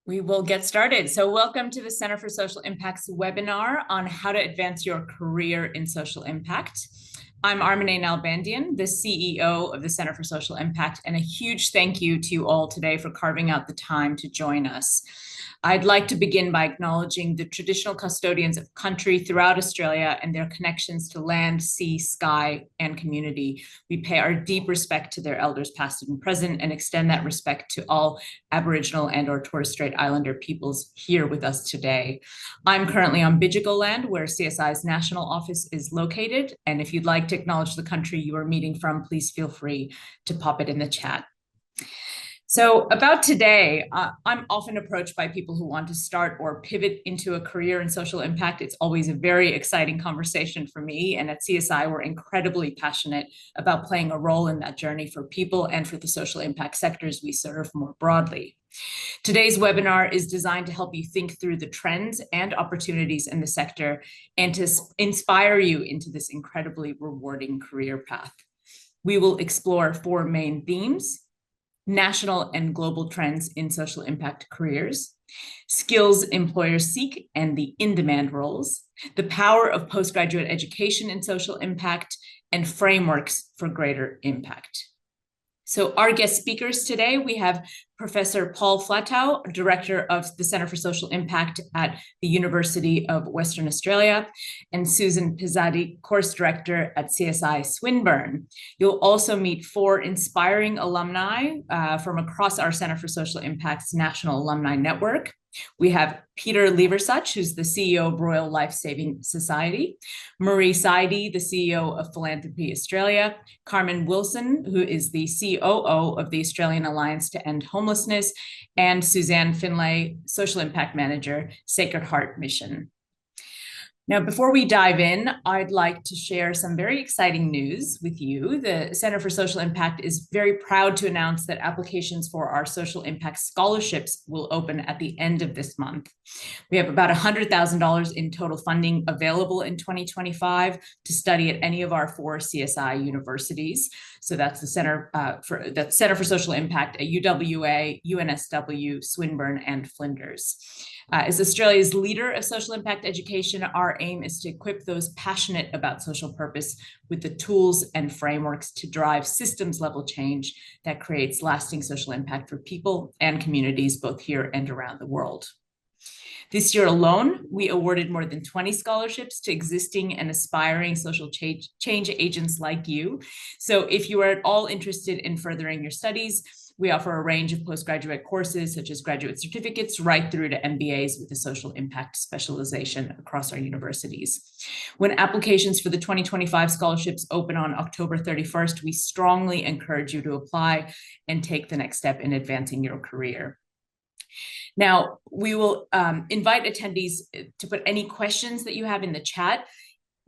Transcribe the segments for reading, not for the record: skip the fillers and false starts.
We will get started. So welcome to the Center for Social Impact's webinar on how to advance your career in social impact. I'm Armine Nalbandian, the CEO of the Center for Social Impact, and a huge thank you to you all today for carving out the time to join us. I'd like to begin by acknowledging the traditional custodians of country throughout Australia and their connections to land, sea, sky, and community. We pay our deep respect to their elders past and present and extend that respect to all Aboriginal and/or Torres Strait Islander peoples here with us today. I'm currently on Bidjigal land, where CSI's national office is located. And if you'd like to acknowledge the country you are meeting from, please feel free to pop it in the chat. So about today, I'm often approached by people who want to start or pivot into a career in social impact. It's always a very exciting conversation for me. And at CSI, we're incredibly passionate about playing a role in that journey for people and for the social impact sectors we serve more broadly. Today's webinar is designed to help you think through the trends and opportunities in the sector and to inspire you into this incredibly rewarding career path. We will explore four main themes: national and global trends in social impact careers, skills employers seek and the in-demand roles, the power of postgraduate education in social impact, and frameworks for greater impact. So our guest speakers today, we have Professor Paul Flatow, Director of the Center for Social Impact at the University of Western Australia, and Susan Pizzati, Course Director at CSI Swinburne. You'll also meet four inspiring alumni from across our Center for Social Impact's National Alumni Network. We have Peter Lieversuch, who's the CEO of Royal Life Saving Society, Marie Saidi, the CEO of Philanthropy Australia, Carmen Wilson, who is the COO of the Australian Alliance to End Homelessness, and Suzanne Finlay, Social Impact Manager, Sacred Heart Mission. Now, before we dive in, I'd like to share some very exciting news with you. The Center for Social Impact is very proud to announce that applications for our social impact scholarships will open at the end of this month. We have about $100,000 in total funding available in 2025 to study at any of our four CSI universities. So that's the Center for Social Impact at UWA, UNSW, Swinburne, and Flinders. As Australia's leader of social impact education, our aim is to equip those passionate about social purpose with the tools and frameworks to drive systems level change that creates lasting social impact for people and communities both here and around the world. This year alone, we awarded more than 20 scholarships to existing and aspiring social change agents like you. So if you are at all interested in furthering your studies, we offer a range of postgraduate courses, such as graduate certificates, right through to MBAs with a social impact specialization across our universities. When applications for the 2025 scholarships open on October 31st, we strongly encourage you to apply and take the next step in advancing your career. Now, we will invite attendees to put any questions that you have in the chat.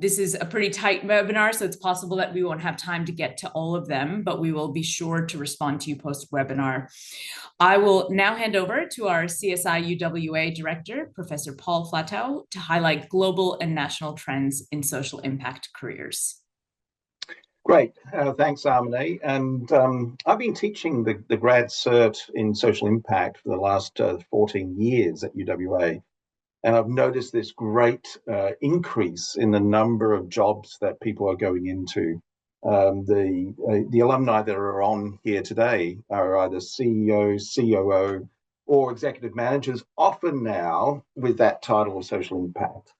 This is a pretty tight webinar, so it's possible that we won't have time to get to all of them, but we will be sure to respond to you post-webinar. I will now hand over to our CSI UWA Director, Professor Paul Flatow, to highlight global and national trends in social impact careers. Great, thanks, Armine. And I've been teaching the grad cert in social impact for the last 14 years at UWA. And I've noticed this great increase in the number of jobs that people are going into. The alumni that are on here today are either CEOs, COO, or executive managers, often now with that title of social impact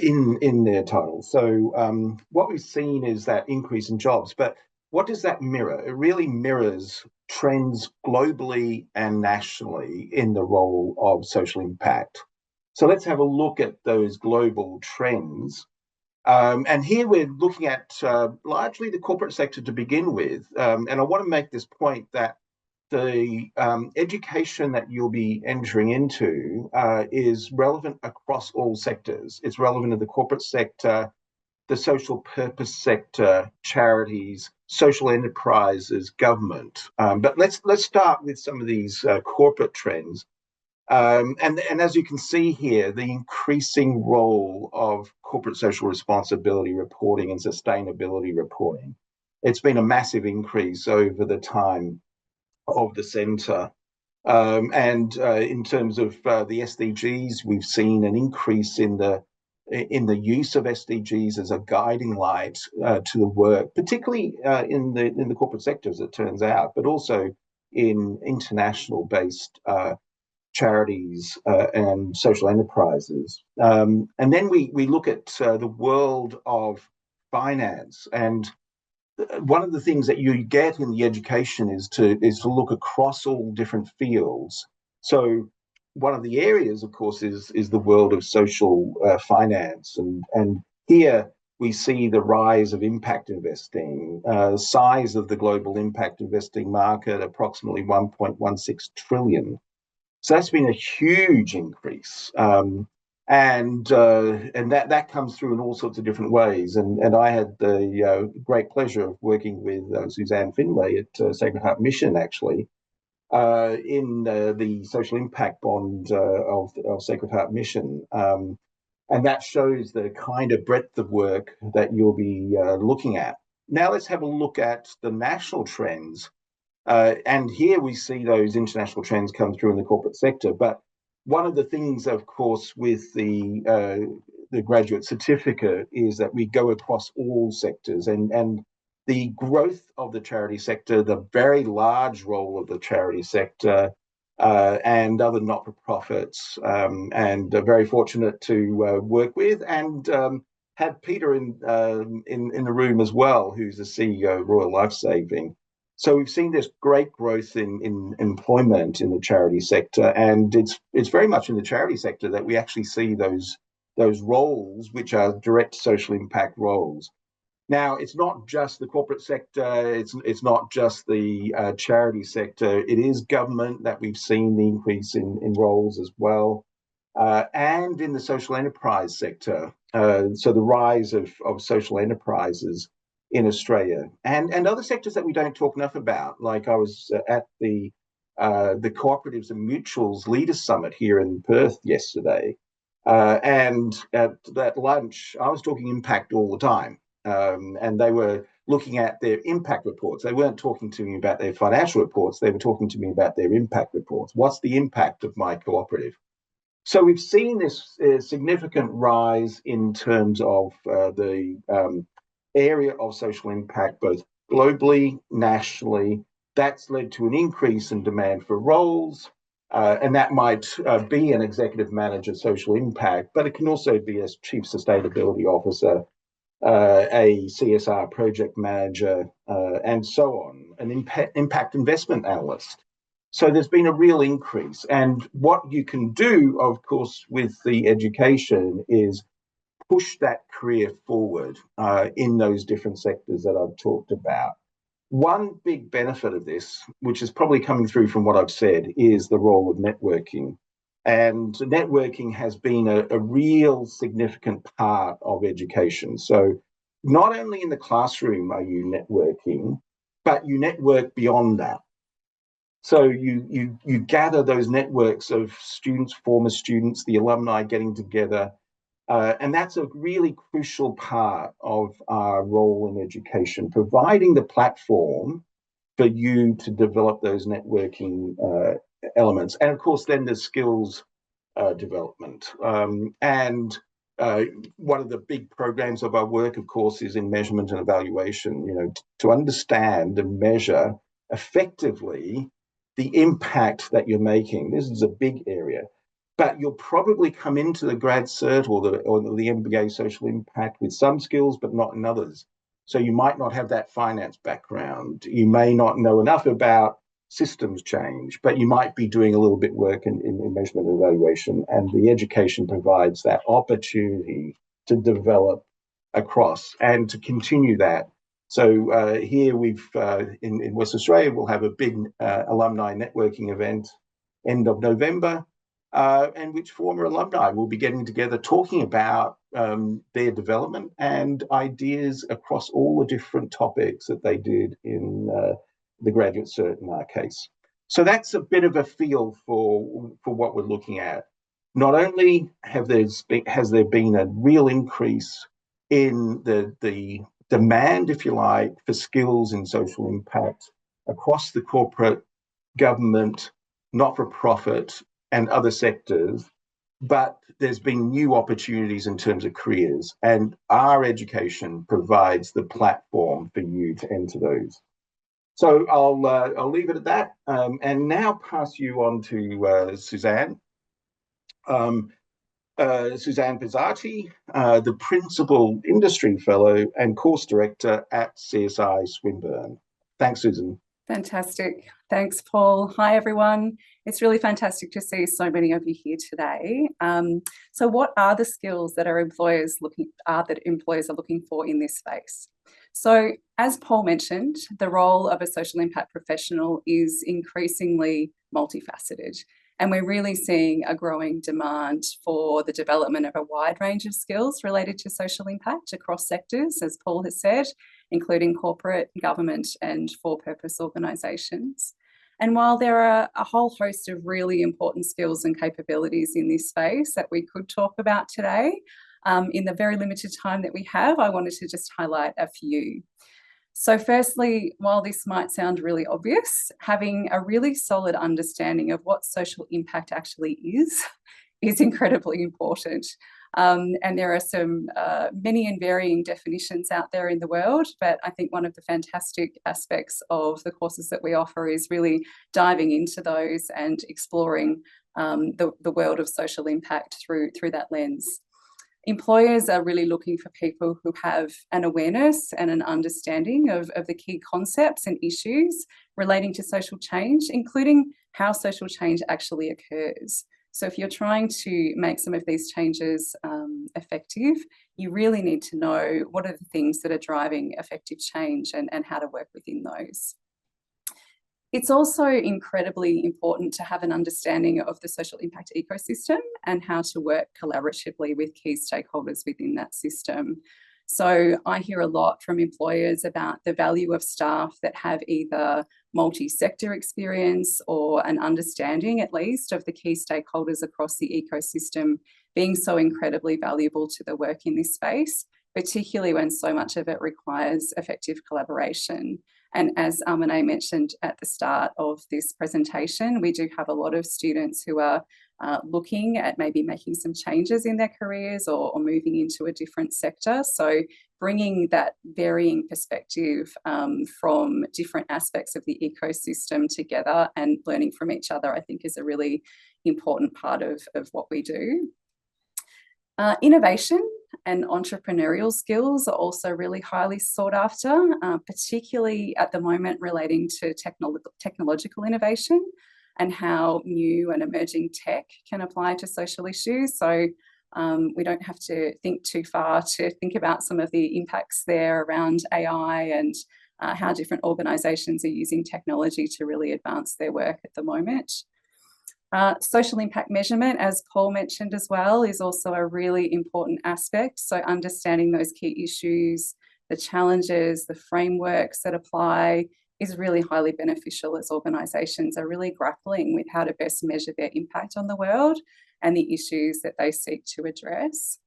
in their title. So what we've seen is that increase in jobs. But what does that mirror? It really mirrors trends globally and nationally in the role of social impact. So let's have a look at those global trends. And here we're looking at largely the corporate sector to begin with. And I want to make this point that the education that you'll be entering into is relevant across all sectors. It's relevant in the corporate sector, the social purpose sector, charities, social enterprises, government. But let's start with some of these corporate trends. And as you can see here, the increasing role of corporate social responsibility reporting and sustainability reporting. It's been a massive increase over the time of the centre. And in terms of the SDGs, we've seen an increase in the use of SDGs as a guiding light to the work, particularly in the corporate sector, as it turns out, but also in international based charities and social enterprises. And then we look at the world of finance, and one of the things that you get in the education is to look across all different fields. So one of the areas, of course, is the world of social finance, and here we see the rise of impact investing, size of the global impact investing market, approximately 1.16 trillion. So that's been a huge increase. And that comes through in all sorts of different ways. And I had the great pleasure of working with Suzanne Finlay at Sacred Heart Mission, actually, in the social impact bond of Sacred Heart Mission. And that shows the kind of breadth of work that you'll be looking at. Now let's have a look at the national trends. And here we see those international trends come through in the corporate sector. But one of the things, of course, with the graduate certificate is that we go across all sectors, and the growth of the charity sector, the very large role of the charity sector, and other not-for-profits, and very fortunate to work with, and had Peter in the room as well, who's the CEO of Royal Lifesaving. So we've seen this great growth in employment in the charity sector, and it's very much in the charity sector that we actually see those roles, which are direct social impact roles. Now, it's not just the corporate sector, it's not just the charity sector, it is government that we've seen the increase in roles as well, and in the social enterprise sector. So the rise of social enterprises in Australia, and other sectors that we don't talk enough about. Like I was at the Cooperatives and Mutuals Leaders Summit here in Perth yesterday, and at that lunch, I was talking impact all the time, and they were looking at their impact reports. They weren't talking to me about their financial reports, they were talking to me about their impact reports. What's the impact of my cooperative? So we've seen this significant rise in terms of the area of social impact, both globally, nationally. That's led to an increase in demand for roles, and that might be an executive manager social impact, but it can also be a chief sustainability officer, a CSR project manager, and so on, an impact investment analyst. So there's been a real increase. And what you can do, of course, with the education is push that career forward in those different sectors that I've talked about. One big benefit of this, which is probably coming through from what I've said, is the role of networking. And networking has been a real significant part of education. So not only in the classroom are you networking, but you network beyond that. So you gather those networks of students, former students, the alumni getting together, and that's a really crucial part of our role in education, providing the platform for you to develop those networking elements. And of course, then there's skills development. And one of the big programs of our work, of course, is in measurement and evaluation, to understand and measure effectively the impact that you're making. This is a big area. But you'll probably come into the grad cert or the MBA social impact with some skills, but not in others. So you might not have that finance background. You may not know enough about systems change, but you might be doing a little bit work in measurement and evaluation. And the education provides that opportunity to develop across and to continue that. So here we've, in West Australia, we'll have a big alumni networking event end of November. And which former alumni will be getting together talking about their development and ideas across all the different topics that they did in the graduate cert in our case. So that's a bit of a feel for what we're looking at. Not only has there been a real increase in the demand, if you like, for skills in social impact across the corporate, government, not-for-profit, and other sectors, but there's been new opportunities in terms of careers, and our education provides the platform for you to enter those. So I'll leave it at that, and now pass you on to Suzanne. Suzanne Pizzati, the Principal Industry Fellow and Course Director at CSI Swinburne. Thanks, Susan. Fantastic. Thanks, Paul. Hi, everyone. It's really fantastic to see so many of you here today. So what are the skills that employers are looking for in this space? So as Paul mentioned, the role of a social impact professional is increasingly multifaceted. And we're really seeing a growing demand for the development of a wide range of skills related to social impact across sectors, as Paul has said, including corporate, government, and for-purpose organisations. And while there are a whole host of really important skills and capabilities in this space that we could talk about today, in the very limited time that we have, I wanted to just highlight a few. So firstly, while this might sound really obvious, having a really solid understanding of what social impact actually is incredibly important. And there are some many and varying definitions out there in the world, but I think one of the fantastic aspects of the courses that we offer is really diving into those and exploring the world of social impact through that lens. Employers are really looking for people who have an awareness and an understanding of the key concepts and issues relating to social change, including how social change actually occurs. So if you're trying to make some of these changes effective, you really need to know what are the things that are driving effective change and how to work within those. It's also incredibly important to have an understanding of the social impact ecosystem and how to work collaboratively with key stakeholders within that system. So I hear a lot from employers about the value of staff that have either multi-sector experience or an understanding, at least, of the key stakeholders across the ecosystem being so incredibly valuable to the work in this space, particularly when so much of it requires effective collaboration. And as Armine mentioned at the start of this presentation, we do have a lot of students who are looking at maybe making some changes in their careers or moving into a different sector. So bringing that varying perspective from different aspects of the ecosystem together and learning from each other, I think, is a really important part of what we do. Innovation and entrepreneurial skills are also really highly sought after, particularly at the moment relating to technological innovation and how new and emerging tech can apply to social issues. So we don't have to think too far to think about some of the impacts there around AI and how different organisations are using technology to really advance their work at the moment. Social impact measurement, as Paul mentioned as well, is also a really important aspect. So understanding those key issues, the challenges, the frameworks that apply is really highly beneficial as organisations are really grappling with how to best measure their impact on the world and the issues that they seek to address.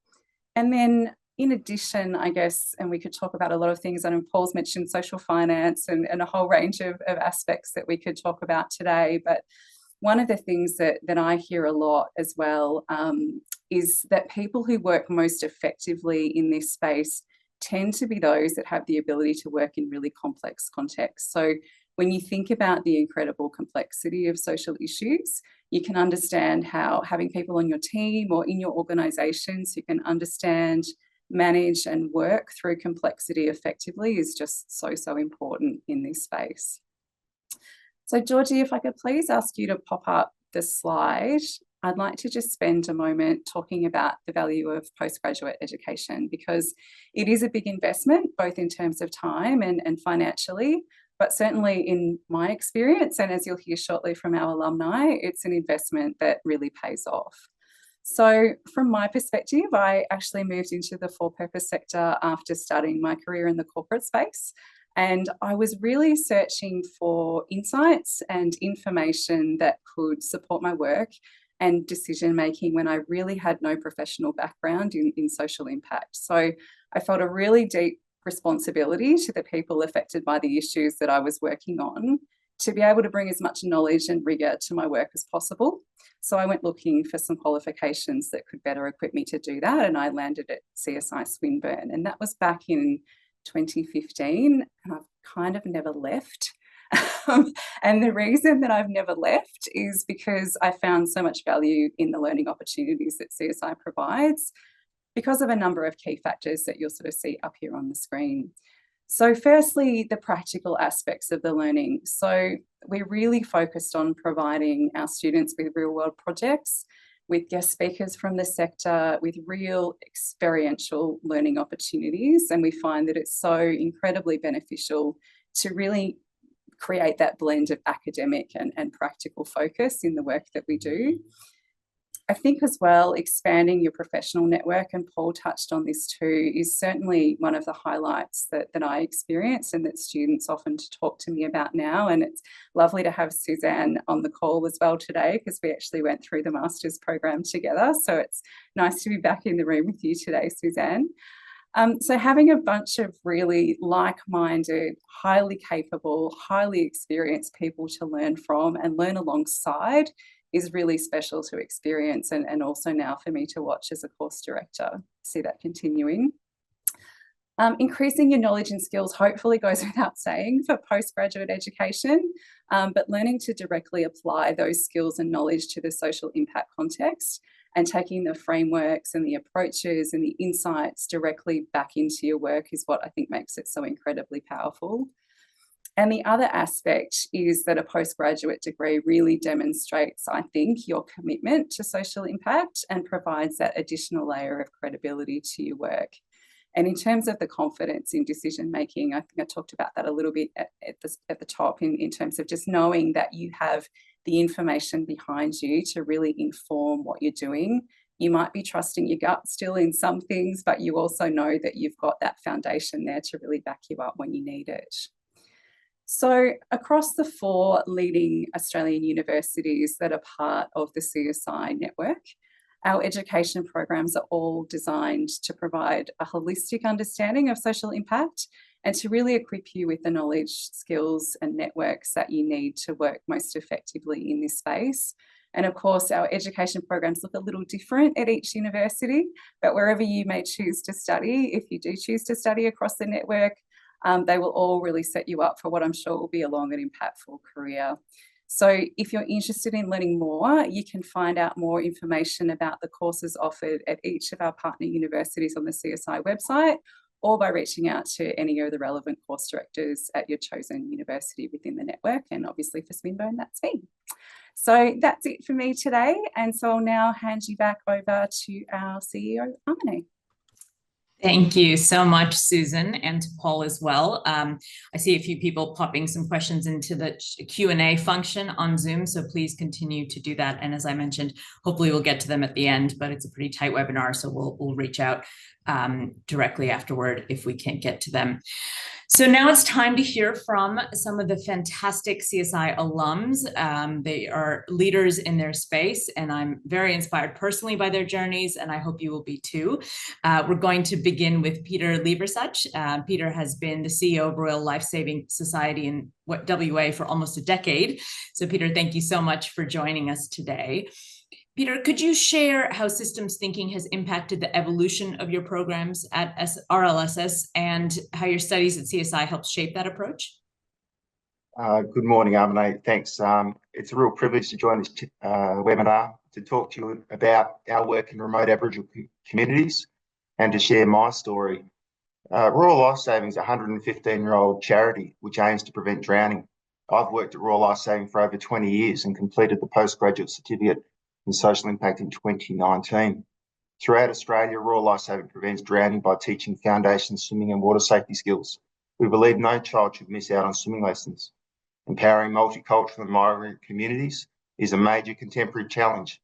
And then in addition, I guess, and we could talk about a lot of things, and Paul's mentioned social finance and a whole range of aspects that we could talk about today, but one of the things that I hear a lot as well is that people who work most effectively in this space tend to be those that have the ability to work in really complex contexts. So when you think about the incredible complexity of social issues, you can understand how having people on your team or in your organisations who can understand, manage and work through complexity effectively is just so important in this space. So Georgie, if I could please ask you to pop up the slide. I'd like to just spend a moment talking about the value of postgraduate education, because it is a big investment, both in terms of time and financially, but certainly in my experience, and as you'll hear shortly from our alumni, it's an investment that really pays off. So from my perspective, I actually moved into the for-purpose sector after starting my career in the corporate space. And I was really searching for insights and information that could support my work and decision making when I really had no professional background in social impact. So I felt a really deep responsibility to the people affected by the issues that I was working on to be able to bring as much knowledge and rigour to my work as possible. So I went looking for some qualifications that could better equip me to do that, and I landed at CSI Swinburne, and that was back in 2015, and I've kind of never left. And the reason that I've never left is because I found so much value in the learning opportunities that CSI provides because of a number of key factors that you'll sort of see up here on the screen. So firstly, the practical aspects of the learning. So we're really focused on providing our students with real world projects, with guest speakers from the sector, with real experiential learning opportunities. And we find that it's so incredibly beneficial to really create that blend of academic and practical focus in the work that we do. I think as well, expanding your professional network, and Paul touched on this too, is certainly one of the highlights that I experience and that students often talk to me about now. And it's lovely to have Suzanne on the call as well today, because we actually went through the master's program together. So it's nice to be back in the room with you today, Suzanne. So having a bunch of really like-minded, highly capable, highly experienced people to learn from and learn alongside is really special to experience, and also now for me to watch as a course director, see that continuing. Increasing your knowledge and skills hopefully goes without saying for postgraduate education, but learning to directly apply those skills and knowledge to the social impact context and taking the frameworks and the approaches and the insights directly back into your work is what I think makes it so incredibly powerful. And the other aspect is that a postgraduate degree really demonstrates, I think, your commitment to social impact and provides that additional layer of credibility to your work. And in terms of the confidence in decision making, I think I talked about that a little bit at the top in terms of just knowing that you have the information behind you to really inform what you're doing. You might be trusting your gut still in some things, but you also know that you've got that foundation there to really back you up when you need it. So across the 4 leading Australian universities that are part of the CSI network, our education programs are all designed to provide a holistic understanding of social impact and to really equip you with the knowledge, skills and networks that you need to work most effectively in this space. And of course, our education programs look a little different at each university, but wherever you may choose to study, if you do choose to study across the network, they will all really set you up for what I'm sure will be a long and impactful career. So if you're interested in learning more, you can find out more information about the courses offered at each of our partner universities on the CSI website, or by reaching out to any of the relevant course directors at your chosen university within the network. And obviously for Swinburne, that's me. So that's it for me today. And so I'll now hand you back over to our CEO, Armine. Thank you so much, Susan, and to Paul as well. I see a few people popping some questions into the Q&A function on Zoom, so please continue to do that. And as I mentioned, hopefully we'll get to them at the end, but it's a pretty tight webinar, so we'll reach out directly afterward if we can't get to them. So now it's time to hear from some of the fantastic CSI alums. They are leaders in their space, and I'm very inspired personally by their journeys, and I hope you will be too. We're going to begin with Peter Liebersuch. Peter has been the CEO of Royal Lifesaving Society in WA for almost a decade. So Peter, thank you so much for joining us today. Peter, could you share how systems thinking has impacted the evolution of your programs at RLSS and how your studies at CSI helped shape that approach? Good morning, Armine. Thanks. It's a real privilege to join this webinar to talk to you about our work in remote Aboriginal communities and to share my story. Royal Lifesaving is a 115-year-old charity which aims to prevent drowning. I've worked at Royal Lifesaving for over 20 years and completed the postgraduate certificate in social impact in 2019. Throughout Australia, Royal Lifesaving prevents drowning by teaching foundation swimming and water safety skills. We believe no child should miss out on swimming lessons. Empowering multicultural and migrant communities is a major contemporary challenge.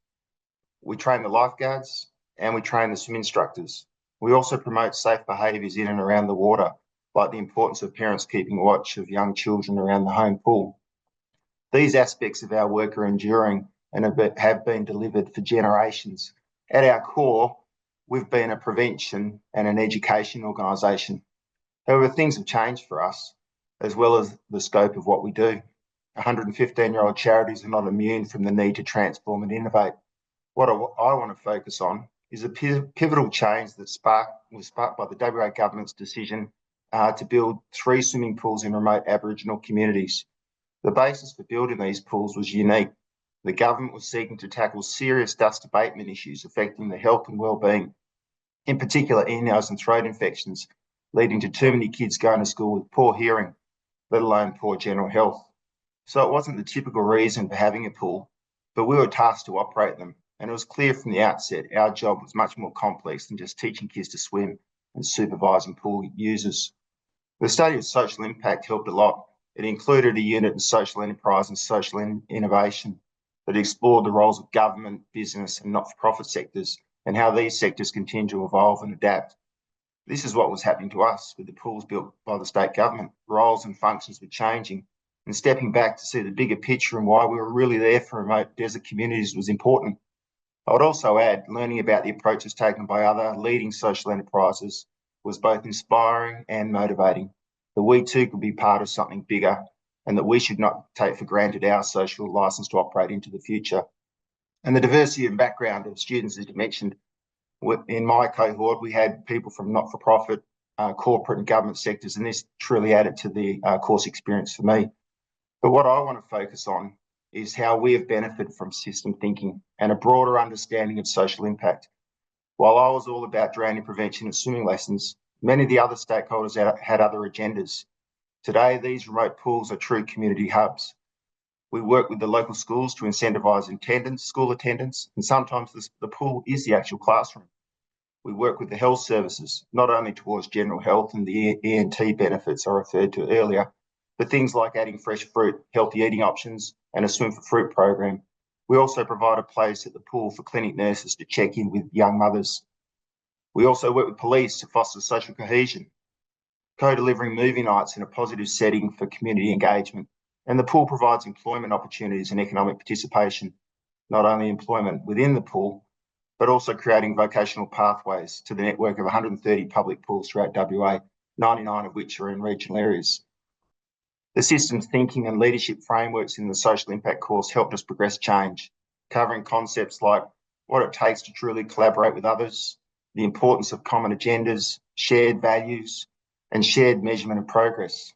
We train the lifeguards and we train the swim instructors. We also promote safe behaviours in and around the water, like the importance of parents keeping watch of young children around the home pool. These aspects of our work are enduring and have been delivered for generations. At our core, we've been a prevention and an education organisation. However, things have changed for us, as well as the scope of what we do. 115-year-old charities are not immune from the need to transform and innovate. What I want to focus on is a pivotal change that was sparked by the WA government's decision to build 3 swimming pools in remote Aboriginal communities. The basis for building these pools was unique. The government was seeking to tackle serious dust abatement issues affecting the health and well-being, in particular ear, nose and throat infections, leading to too many kids going to school with poor hearing, let alone poor general health. So it wasn't the typical reason for having a pool, but we were tasked to operate them. And it was clear from the outset, our job was much more complex than just teaching kids to swim and supervising pool users. The study of social impact helped a lot. It included a unit in social enterprise and social innovation that explored the roles of government, business and not-for-profit sectors and how these sectors continue to evolve and adapt. This is what was happening to us with the pools built by the state government. Roles and functions were changing, and stepping back to see the bigger picture and why we were really there for remote desert communities was important. I would also add, learning about the approaches taken by other leading social enterprises was both inspiring and motivating, that we too could be part of something bigger and that we should not take for granted our social license to operate into the future. And the diversity and background of students, as you mentioned, in my cohort, we had people from not-for-profit, corporate and government sectors, and this truly added to the course experience for me. But what I want to focus on is how we have benefited from system thinking and a broader understanding of social impact. While I was all about drowning prevention and swimming lessons, many of the other stakeholders had other agendas. Today, these remote pools are true community hubs. We work with the local schools to incentivise school attendance, and sometimes the pool is the actual classroom. We work with the health services, not only towards general health and the ENT benefits I referred to earlier, but things like adding fresh fruit, healthy eating options, and a Swim for Fruit program. We also provide a place at the pool for clinic nurses to check in with young mothers. We also work with police to foster social cohesion, co-delivering movie nights in a positive setting for community engagement. And the pool provides employment opportunities and economic participation, not only employment within the pool, but also creating vocational pathways to the network of 130 public pools throughout WA, 99 of which are in regional areas. The systems thinking and leadership frameworks in the social impact course helped us progress change, covering concepts like what it takes to truly collaborate with others, the importance of common agendas, shared values, and shared measurement of progress.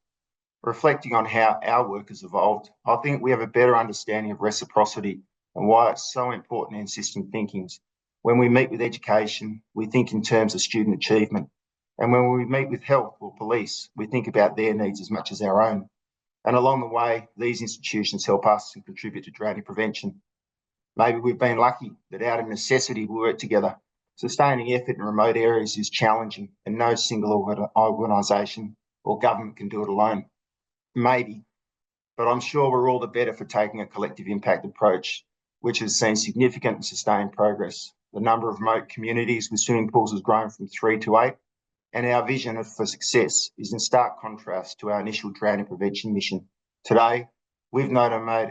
Reflecting on how our work has evolved, I think we have a better understanding of reciprocity and why it's so important in system thinking. When we meet with education, we think in terms of student achievement. And when we meet with health or police, we think about their needs as much as our own. And along the way, these institutions help us and contribute to drowning prevention. Maybe we've been lucky that out of necessity we work together. Sustaining effort in remote areas is challenging and no single organisation or government can do it alone. Maybe, but I'm sure we're all the better for taking a collective impact approach, which has seen significant and sustained progress. The number of remote communities with swimming pools has grown from 3 to 8, and our vision for success is in stark contrast to our initial drowning prevention mission. Today, we've made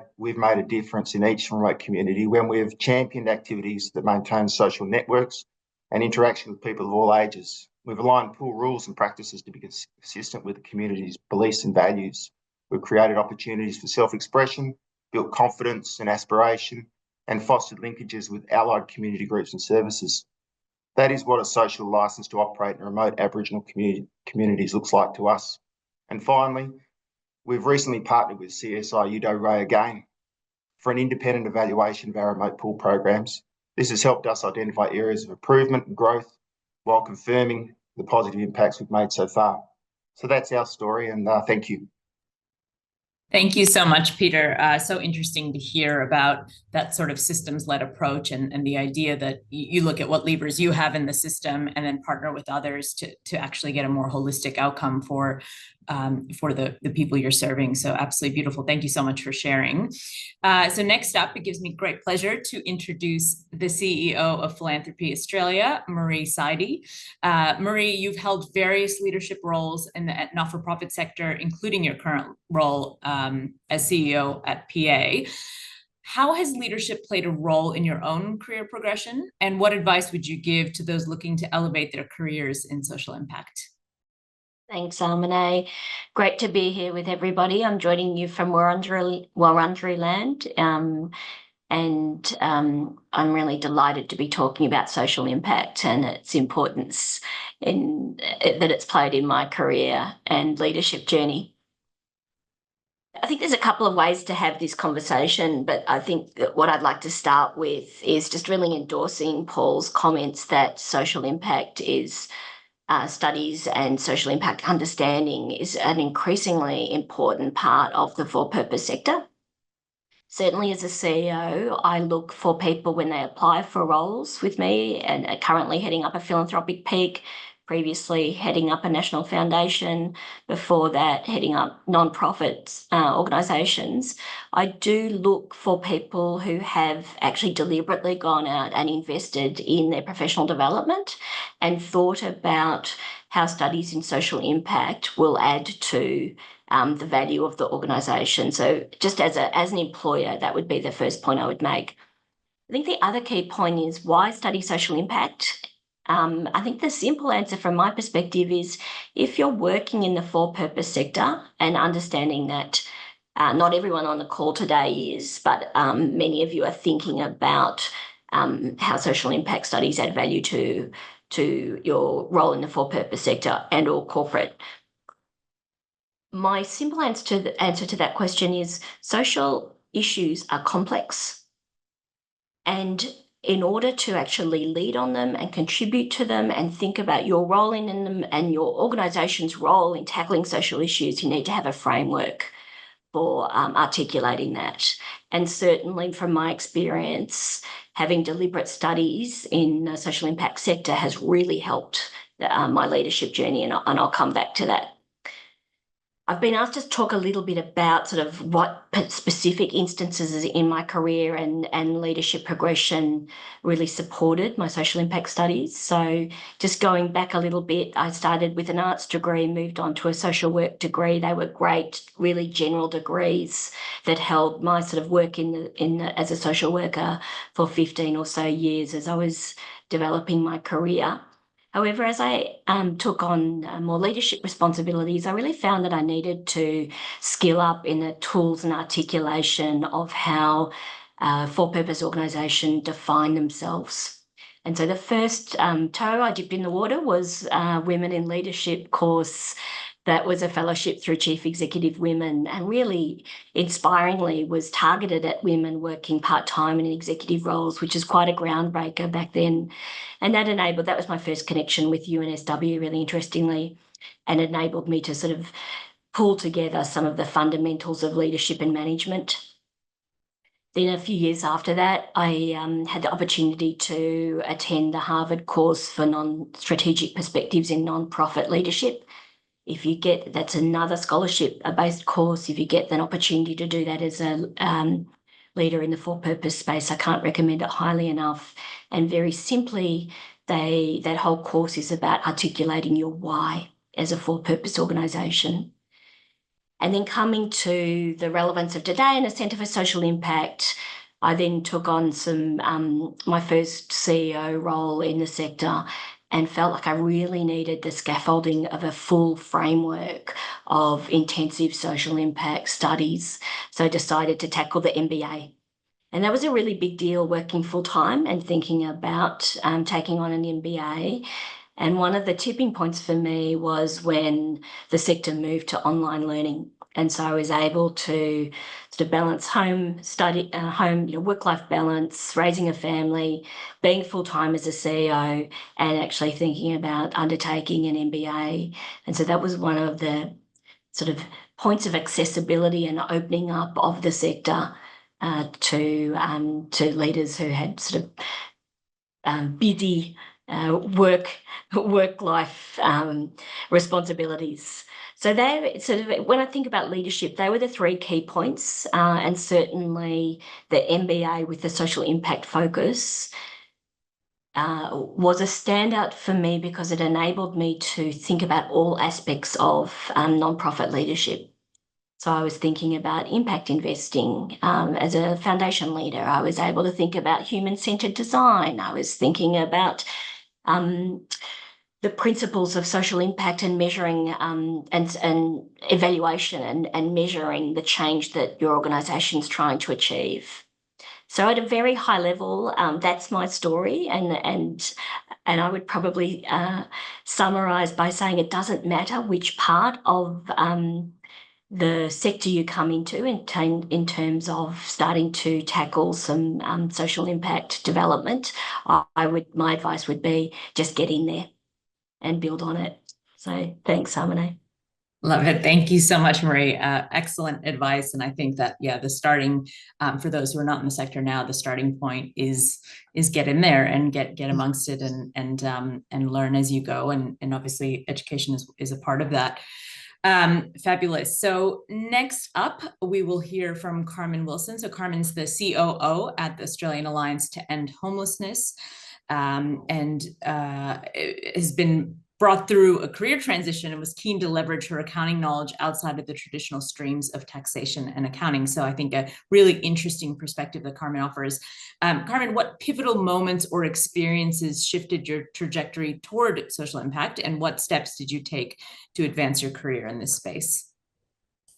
a difference in each remote community when we have championed activities that maintain social networks and interaction with people of all ages. We've aligned pool rules and practices to be consistent with the community's beliefs and values. We've created opportunities for self-expression, built confidence and aspiration, and fostered linkages with allied community groups and services. That is what a social licence to operate in remote Aboriginal communities looks like to us. And finally, we've recently partnered with CSI UWA again for an independent evaluation of our remote pool programs. This has helped us identify areas of improvement and growth while confirming the positive impacts we've made so far. So that's our story, and thank you. Thank you so much, Peter. So interesting to hear about that sort of systems-led approach and the idea that you look at what levers you have in the system and then partner with others to actually get a more holistic outcome for the people you're serving. So absolutely beautiful. Thank you so much for sharing. So next up, it gives me great pleasure to introduce the CEO of Philanthropy Australia, Marie Seide. Marie, you've held various leadership roles in the not-for-profit sector, including your current role as CEO at PA. How has leadership played a role in your own career progression? And what advice would you give to those looking to elevate their careers in social impact? Thanks, Armine. Great to be here with everybody. I'm joining you from Wurundjeri land, and I'm really delighted to be talking about social impact and its importance that it's played in my career and leadership journey. I think there's a couple of ways to have this conversation, but I think that what I'd like to start with is just really endorsing Paul's comments that social impact is studies and social impact understanding is an increasingly important part of the for-purpose sector. Certainly as a CEO, I look for people when they apply for roles with me, and currently heading up a philanthropic peak, previously heading up a national foundation, before that heading up non-profit organisations. I do look for people who have actually deliberately gone out and invested in their professional development and thought about how studies in social impact will add to the value of the organisation. So just as an employer, that would be the first point I would make. I think the other key point is why study social impact? I think the simple answer from my perspective is if you're working in the for-purpose sector and understanding that not everyone on the call today is, but many of you are thinking about how social impact studies add value to your role in the for-purpose sector and or corporate. My simple answer to that question is social issues are complex, and in order to actually lead on them and contribute to them and think about your role in them and your organisation's role in tackling social issues, you need to have a framework for articulating that. And certainly from my experience, having deliberate studies in the social impact sector has really helped my leadership journey, and I'll come back to that. I've been asked to talk a little bit about sort of what specific instances in my career and leadership progression really supported my social impact studies. So just going back a little bit, I started with an arts degree, moved on to a social work degree. They were great, really general degrees that held my sort of work as a social worker for 15 or so years as I was developing my career. However, as I took on more leadership responsibilities, I really found that I needed to skill up in the tools and articulation of how for-purpose organisations define themselves. And so the first toe I dipped in the water was Women in Leadership course. That was a fellowship through Chief Executive Women, and really inspiringly was targeted at women working part-time in executive roles, which is quite a groundbreaker back then. And that was my first connection with UNSW, really interestingly, and enabled me to sort of pull together some of the fundamentals of leadership and management. Then a few years after that, I had the opportunity to attend the Harvard course for non-strategic perspectives in non-profit leadership. That's another scholarship-based course. If you get an opportunity to do that as a leader in the for-purpose space, I can't recommend it highly enough. And very simply, that whole course is about articulating your why as a for-purpose organisation. And then coming to the relevance of today in the Centre for Social Impact, I then took on my first CEO role in the sector and felt like I really needed the scaffolding of a full framework of intensive social impact studies. So I decided to tackle the MBA. And that was a really big deal, working full-time and thinking about taking on an MBA. And one of the tipping points for me was when the sector moved to online learning. And so I was able to sort of balance work-life balance, raising a family, being full-time as a CEO, and actually thinking about undertaking an MBA. And so that was one of the sort of points of accessibility and opening up of the sector to leaders who had sort of busy work-life responsibilities. So when I think about leadership, they were the three key points, and certainly the MBA with the social impact focus was a standout for me because it enabled me to think about all aspects of nonprofit leadership. So I was thinking about impact investing as a foundation leader. I was able to think about human-centered design. I was thinking about the principles of social impact and measuring and evaluation and measuring the change that your organisation is trying to achieve. So at a very high level, that's my story, and I would probably summarise by saying it doesn't matter which part of the sector you come into in terms of starting to tackle some social impact development. My advice would be just get in there and build on it. So thanks, Harmony. Love it. Thank you so much, Marie. Excellent advice. And I think that, yeah, the starting, for those who are not in the sector now, the starting point is get in there and get amongst it and learn as you go. And obviously education is a part of that. Fabulous. So next up, we will hear from Carmen Wilson. So Carmen's the COO at the Australian Alliance to End Homelessness, and has been brought through a career transition and was keen to leverage her accounting knowledge outside of the traditional streams of taxation and accounting. So I think a really interesting perspective that Carmen offers. Carmen, what pivotal moments or experiences shifted your trajectory toward social impact, and what steps did you take to advance your career in this space?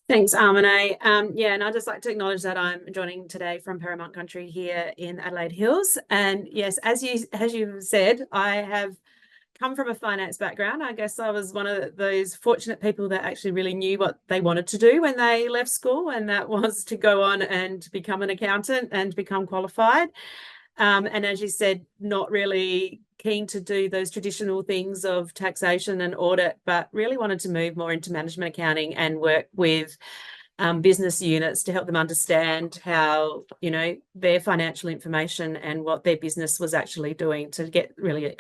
Thanks, Armine. Yeah, and I'd just like to acknowledge that I'm joining today from Paramount Country here in Adelaide Hills. And yes, as you said, I have come from a finance background. I guess I was one of those fortunate people that actually really knew what they wanted to do when they left school, and that was to go on and become an accountant and become qualified. And as you said, not really keen to do those traditional things of taxation and audit, but really wanted to move more into management accounting and work with business units to help them understand how, you know, their financial information and what their business was actually doing, to get really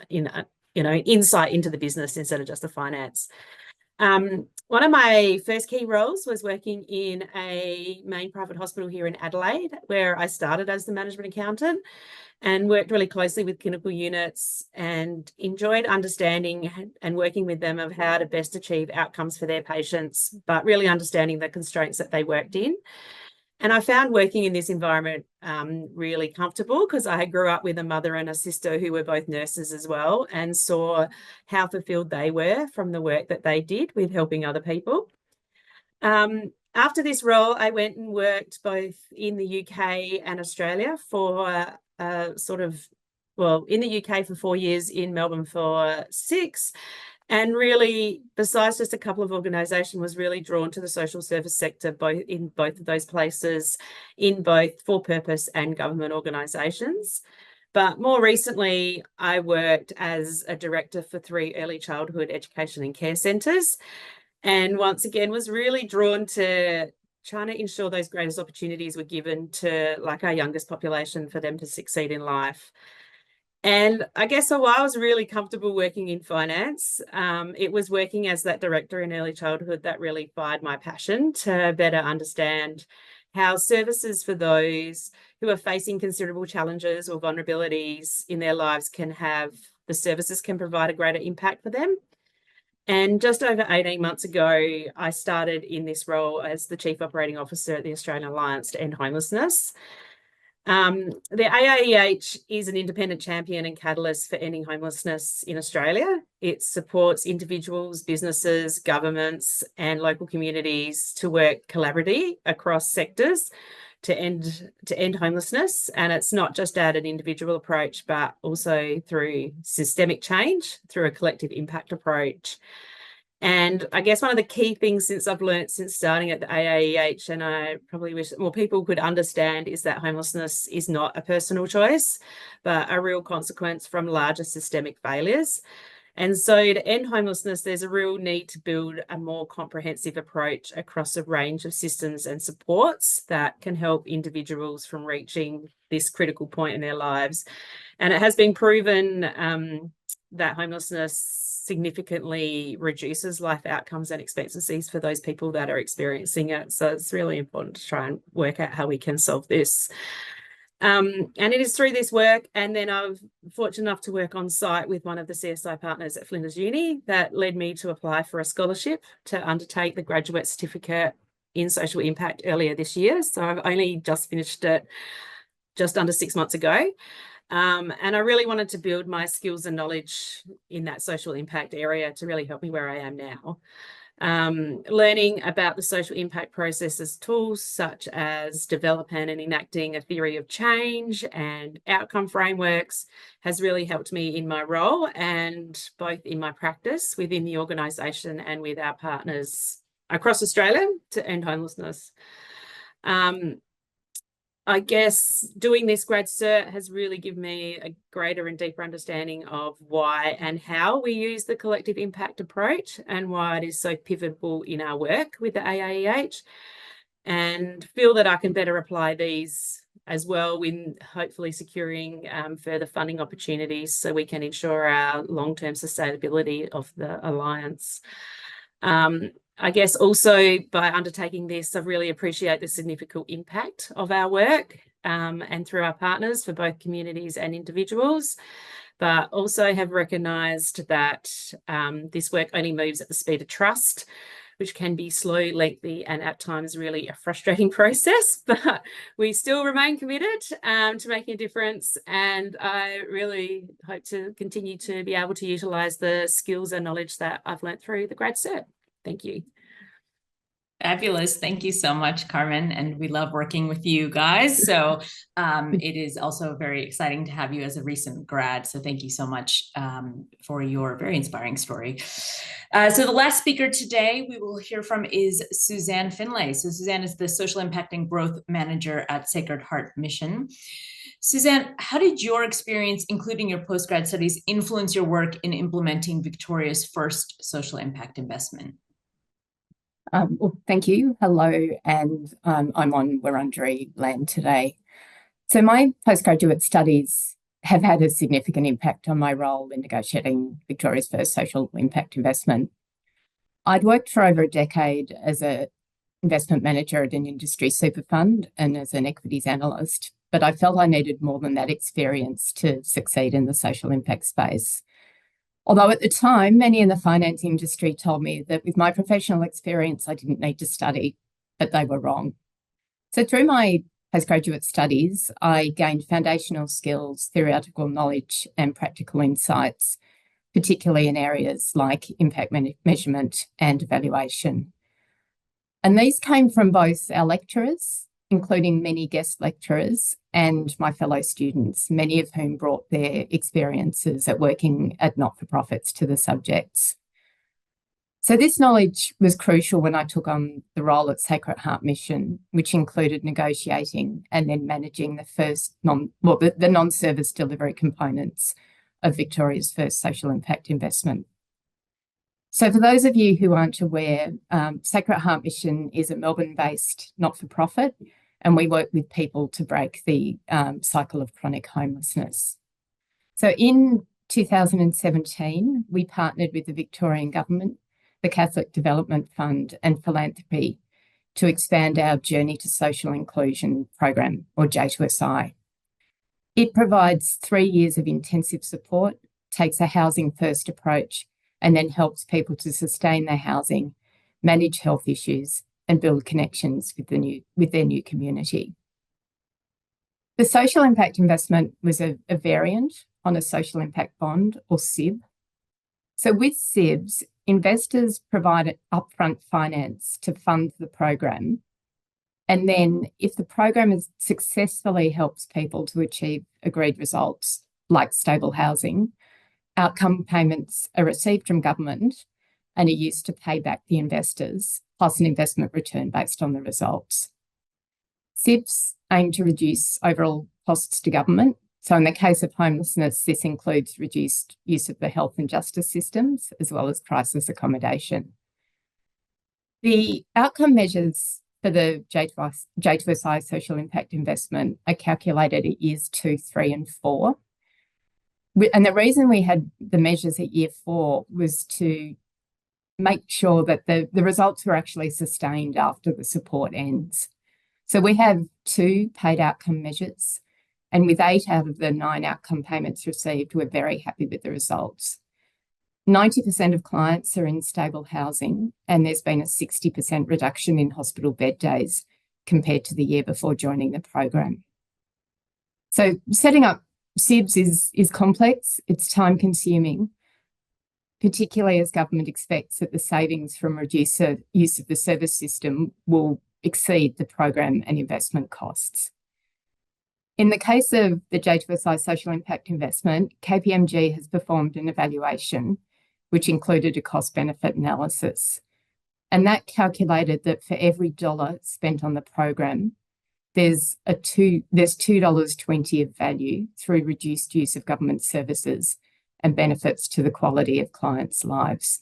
insight into the business instead of just the finance. One of my first key roles was working in a main private hospital here in Adelaide, where I started as the management accountant and worked really closely with clinical units and enjoyed understanding and working with them of how to best achieve outcomes for their patients, but really understanding the constraints that they worked in. And I found working in this environment really comfortable, because I grew up with a mother and a sister who were both nurses as well, and saw how fulfilled they were from the work that they did with helping other people. After this role, I went and worked both in the UK and Australia for in the UK for 4 years, in Melbourne for 6. And really, besides just a couple of organisations, was really drawn to the social service sector, in both of those places, in both for-purpose and government organisations. But more recently, I worked as a director for 3 early childhood education and care centres, and once again was really drawn to trying to ensure those greatest opportunities were given to, like, our youngest population, for them to succeed in life. And I guess while I was really comfortable working in finance, it was working as that director in early childhood that really fired my passion to better understand how services for those who are facing considerable challenges or vulnerabilities in their lives can provide a greater impact for them. And just over 18 months ago, I started in this role as the Chief Operating Officer at the Australian Alliance to End Homelessness. The AAEH is an independent champion and catalyst for ending homelessness in Australia. It supports individuals, businesses, governments, and local communities to work collaboratively across sectors to end homelessness. And it's not just at an individual approach, but also through systemic change, through a collective impact approach. And I guess one of the key things since starting at the AAEH, and I probably wish more people could understand, is that homelessness is not a personal choice, but a real consequence from larger systemic failures. And so to end homelessness, there's a real need to build a more comprehensive approach across a range of systems and supports that can help individuals from reaching this critical point in their lives. And it has been proven that homelessness significantly reduces life outcomes and expectancies for those people that are experiencing it. So it's really important to try and work out how we can solve this. And it is through this work, and then I was fortunate enough to work on site with one of the CSI partners at Flinders Uni, that led me to apply for a scholarship to undertake the graduate certificate in social impact earlier this year. So I've only just finished it just under 6 months ago. And I really wanted to build my skills and knowledge in that social impact area to really help me where I am now. Learning about the social impact processes tools such as developing and enacting a theory of change and outcome frameworks has really helped me in my role and both in my practice within the organisation and with our partners across Australia to end homelessness. I guess doing this grad cert has really given me a greater and deeper understanding of why and how we use the collective impact approach and why it is so pivotal in our work with the AAEH, and feel that I can better apply these as well in hopefully securing further funding opportunities so we can ensure our long-term sustainability of the Alliance. I guess also by undertaking this, I really appreciate the significant impact of our work and through our partners for both communities and individuals, but also have recognised that this work only moves at the speed of trust, which can be slow, lengthy, and at times really a frustrating process, but we still remain committed to making a difference. And I really hope to continue to be able to utilise the skills and knowledge that I've learnt through the grad cert. Thank you. Fabulous. Thank you so much, Carmen. And we love working with you guys. So it is also very exciting to have you as a recent grad. So thank you so much for your very inspiring story. So the last speaker today we will hear from is Suzanne Finlay. So Suzanne is the Social Impact and Growth Manager at Sacred Heart Mission. Suzanne, how did your experience, including your postgrad studies, influence your work in implementing Victoria's first social impact investment? Well, thank you. Hello, and I'm on Wurundjeri land today. So my postgraduate studies have had a significant impact on my role in negotiating Victoria's first social impact investment. I'd worked for over a decade as an investment manager at an industry super fund and as an equities analyst, but I felt I needed more than that experience to succeed in the social impact space. Although at the time, many in the finance industry told me that with my professional experience, I didn't need to study, but they were wrong. So through my postgraduate studies, I gained foundational skills, theoretical knowledge, and practical insights, particularly in areas like impact measurement and evaluation. And these came from both our lecturers, including many guest lecturers, and my fellow students, many of whom brought their experiences at working at not-for-profits to the subjects. So this knowledge was crucial when I took on the role at Sacred Heart Mission, which included negotiating and then managing the non-service delivery components of Victoria's first social impact investment. So for those of you who aren't aware, Sacred Heart Mission is a Melbourne-based not-for-profit, and we work with people to break the cycle of chronic homelessness. So in 2017, we partnered with the Victorian Government, the Catholic Development Fund and Philanthropy to expand our Journey to Social Inclusion program, or J2SI. It provides 3 years of intensive support, takes a housing first approach, and then helps people to sustain their housing, manage health issues, and build connections with their new community. The social impact investment was a variant on a social impact bond, or SIB. So with SIBs, investors provide upfront finance to fund the program. And then if the program successfully helps people to achieve agreed results, like stable housing, outcome payments are received from government and are used to pay back the investors, plus an investment return based on the results. SIBs aim to reduce overall costs to government. So in the case of homelessness, this includes reduced use of the health and justice systems, as well as crisis accommodation. The outcome measures for the J2SI social impact investment are calculated at years 2, 3, and 4. And the reason we had the measures at year 4 was to make sure that the results were actually sustained after the support ends. So we have 2 paid outcome measures, and with 8 out of the 9 outcome payments received, we're very happy with the results. 90% of clients are in stable housing, and there's been a 60% reduction in hospital bed days compared to the year before joining the program. So setting up SIBS is complex, it's time consuming, particularly as government expects that the savings from reduced use of the service system will exceed the program and investment costs. In the case of the J2SI social impact investment, KPMG has performed an evaluation which included a cost benefit analysis. And that calculated that for every dollar spent on the program, there's $2.20 of value through reduced use of government services and benefits to the quality of clients' lives.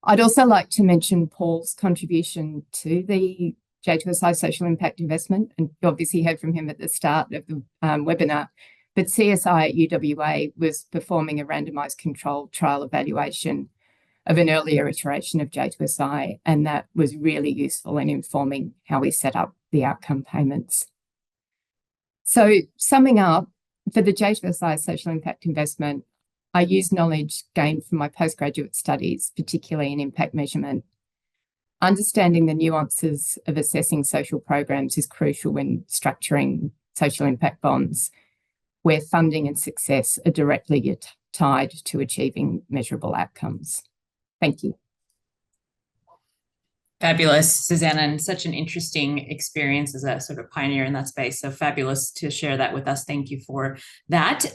I'd also like to mention Paul's contribution to the J2SI social impact investment, and you obviously heard from him at the start of the webinar, but CSI at UWA was performing a randomised controlled trial evaluation of an earlier iteration of J2SI, and that was really useful in informing how we set up the outcome payments. So summing up, for the J2SI social impact investment, I used knowledge gained from my postgraduate studies, particularly in impact measurement. Understanding the nuances of assessing social programs is crucial when structuring social impact bonds, where funding and success are directly tied to achieving measurable outcomes. Thank you. Fabulous, Susanna, and such an interesting experience as a sort of pioneer in that space. So fabulous to share that with us. Thank you for that.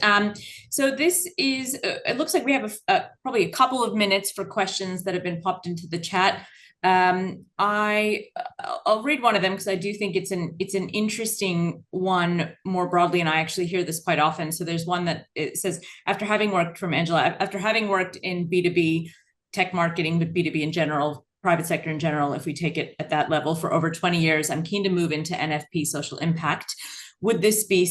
So this is, it looks like we have probably a couple of minutes for questions that have been popped into the chat. I'll read one of them because I do think it's an interesting one more broadly, and I actually hear this quite often. So there's one that it says, after having worked in B2B tech marketing, but B2B in general, private sector in general, if we take it at that level, for over 20 years, I'm keen to move into NFP social impact. Would this be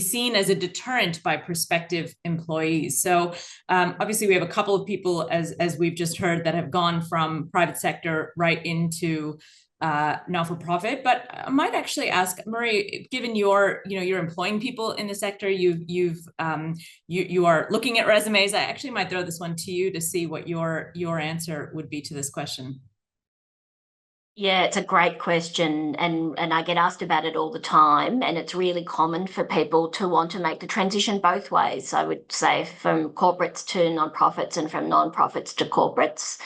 seen as a deterrent by prospective employees? So obviously we have a couple of people, as we've just heard, that have gone from private sector right into not-for-profit. But I might actually ask Murray, given you're employing people in the sector, you are looking at resumes. I actually might throw this one to you to see what your answer would be to this question. Yeah, it's a great question, and I get asked about it all the time, and it's really common for people to want to make the transition both ways. I would say from corporates to nonprofits and from nonprofits to corporates.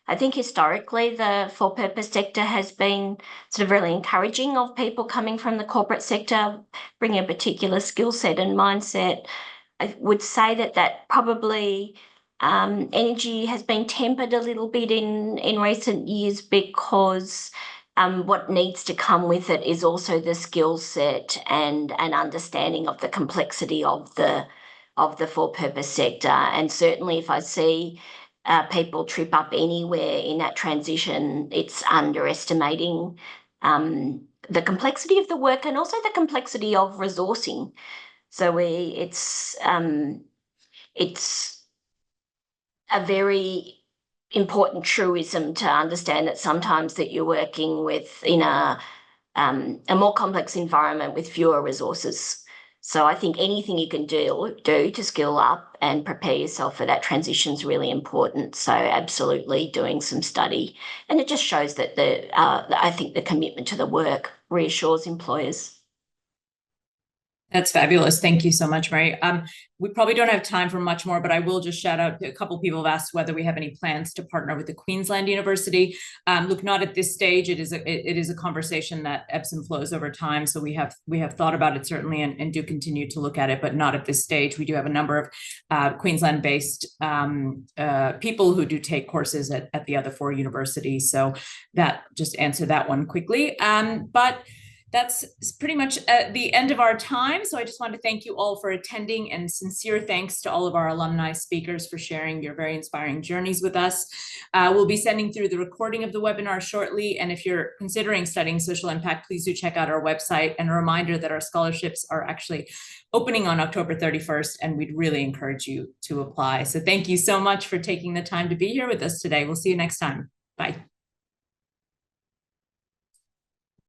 I think historically the for-purpose sector has been sort of really encouraging of people coming from the corporate sector, bringing a particular skill set and mindset. I would say that probably energy has been tempered a little bit in recent years, because what needs to come with it is also the skill set and an understanding of the complexity of the for-purpose sector. And certainly if I see people trip up anywhere in that transition, it's underestimating the complexity of the work and also the complexity of resourcing. So it's a very important truism to understand that sometimes that you're working in a more complex environment with fewer resources. So I think anything you can do to skill up and prepare yourself for that transition is really important. So absolutely doing some study. And it just shows that I think the commitment to the work reassures employers. That's fabulous. Thank you so much, Mary. We probably don't have time for much more, but I will just shout out to a couple of people who've asked whether we have any plans to partner with the Queensland University. Look, not at this stage. It is a conversation that ebbs and flows over time. So we have thought about it certainly and do continue to look at it, but not at this stage. We do have a number of Queensland-based people who do take courses at the other 4 universities. So that just answer that one quickly. But that's pretty much the end of our time. So I just want to thank you all for attending, and sincere thanks to all of our alumni speakers for sharing your very inspiring journeys with us. We'll be sending through the recording of the webinar shortly. And if you're considering studying social impact, please do check out our website. And a reminder that our scholarships are actually opening on October 31st, and we'd really encourage you to apply. So thank you so much for taking the time to be here with us today. We'll see you next time. Bye.